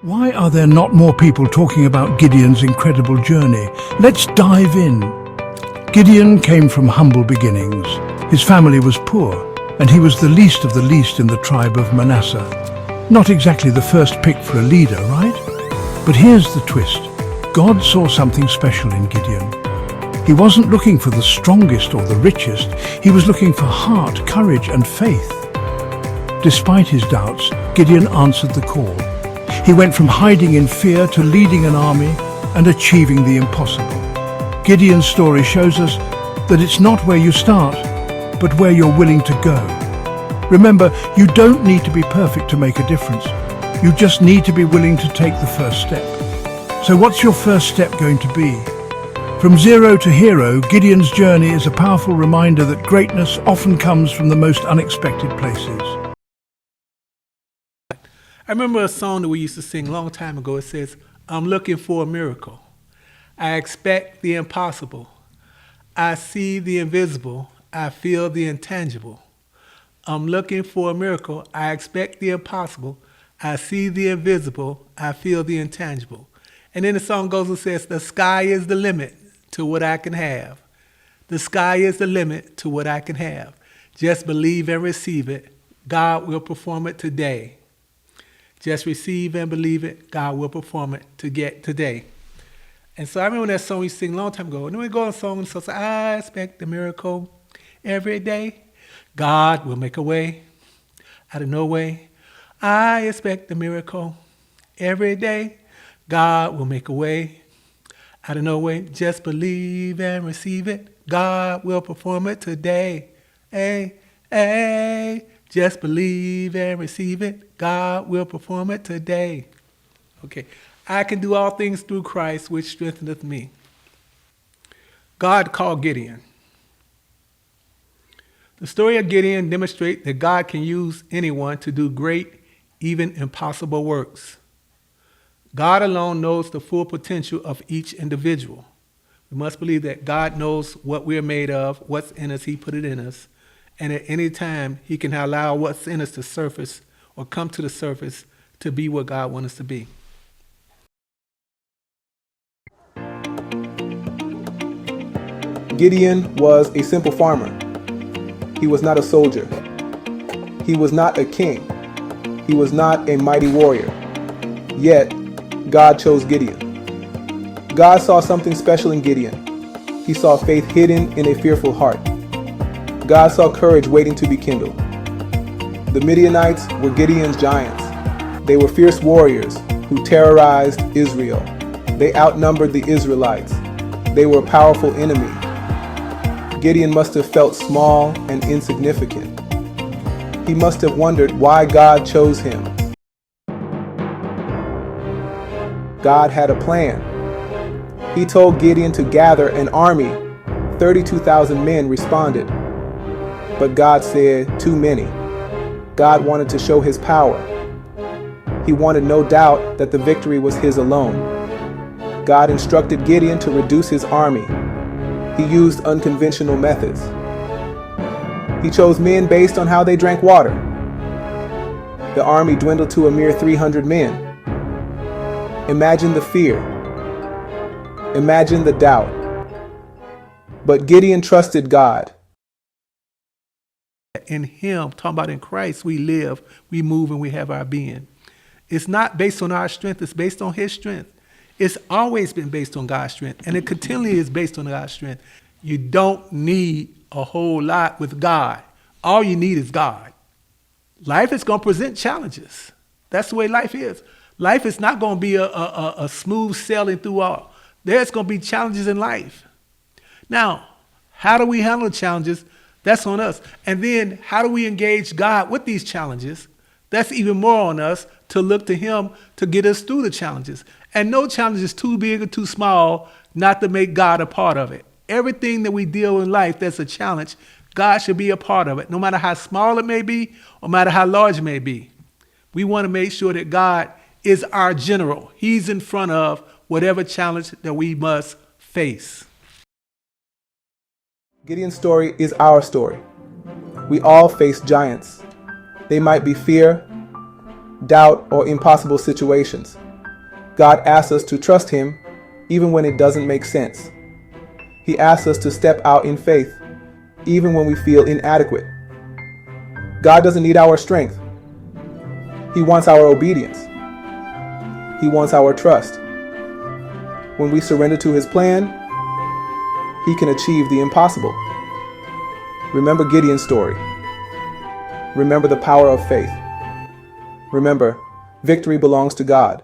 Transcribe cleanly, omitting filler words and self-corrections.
Why are there not more people talking about Gideon's incredible journey? Let's dive in. Gideon came from humble beginnings. His family was poor, and he was the least of the least in the tribe of Manasseh. Not exactly the first pick for a leader, right? But here's the twist. God saw something special in Gideon. He wasn't looking for the strongest or the richest. He was looking for heart, courage, and faith. Despite his doubts, Gideon answered the call. He went from hiding in fear to leading an army and achieving the impossible. Gideon's story shows us that it's not where you start, but where you're willing to go. Remember, you don't need to be perfect to make a difference. You just need to be willing to take the first step. So what's your first step going to be? From zero to hero, Gideon's journey is a powerful reminder that greatness often comes from the most unexpected places. I remember a song that we used to sing a long time ago. It says, I'm looking for a miracle. I expect the impossible. I see the invisible. I feel the intangible. I'm looking for a miracle. I expect the impossible. I see the invisible. I feel the intangible. And then the song goes and says, the sky is the limit to what I can have. The sky is the limit to what I can have. Just believe and receive it. God will perform it today. Just receive and believe it. God will perform it today. And so I remember that song we sing a long time ago. And then we go on a song and so say, I expect a miracle every day. God will make a way out of no way. I expect a miracle every day. God will make a way out of no way. Just believe and receive it. God will perform it today. Hey, hey. Just believe and receive it. God will perform it today. Okay. I can do all things through Christ, which strengtheneth me. God called Gideon. The story of Gideon demonstrates that God can use anyone to do great, even impossible works. God alone knows the full potential of each individual. We must believe that God knows what we're made of, what's in us, He put it in us. And at any time, He can allow what's in us to surface or come to the surface to be what God wants us to be. Gideon was a simple farmer. He was not a soldier. He was not a king. He was not a mighty warrior. Yet, God chose Gideon. God saw something special in Gideon. He saw faith hidden in a fearful heart. God saw courage waiting to be kindled. The Midianites were Gideon's giants. They were fierce warriors who terrorized Israel. They outnumbered the Israelites. They were a powerful enemy. Gideon must have felt small and insignificant. He must have wondered why God chose him. God had a plan. He told Gideon to gather an army. 32,000 men responded. But God said, too many. God wanted to show His power. He wanted no doubt that the victory was His alone. God instructed Gideon to reduce his army. He used unconventional methods. He chose men based on how they drank water. The army dwindled to a mere 300 men. Imagine the fear. Imagine the doubt. But Gideon trusted God. In Him, talking about in Christ, we live, we move, and we have our being. It's not based on our strength, it's based on His strength. It's always been based on God's strength, and it continually is based on God's strength. You don't need a whole lot with God. All you need is God. Life is going to present challenges. That's the way life is. Life is not going to be a smooth sailing through all. There's going to be challenges in life. Now, how do we handle challenges? That's on us. And then how do we engage God with these challenges? That's even more on us to look to Him to get us through the challenges. And no challenge is too big or too small not to make God a part of it. Everything that we deal in life that's a challenge, God should be a part of it, no matter how small it may be or no matter how large it may be. We want to make sure that God is our general. He's in front of whatever challenge that we must face. Gideon's story is our story. We all face giants. They might be fear, doubt, or impossible situations. God asks us to trust Him even when it doesn't make sense. He asks us to step out in faith even when we feel inadequate. God doesn't need our strength. He wants our obedience. He wants our trust. When we surrender to His plan, He can achieve the impossible. Remember Gideon's story. Remember the power of faith. Remember, victory belongs to God.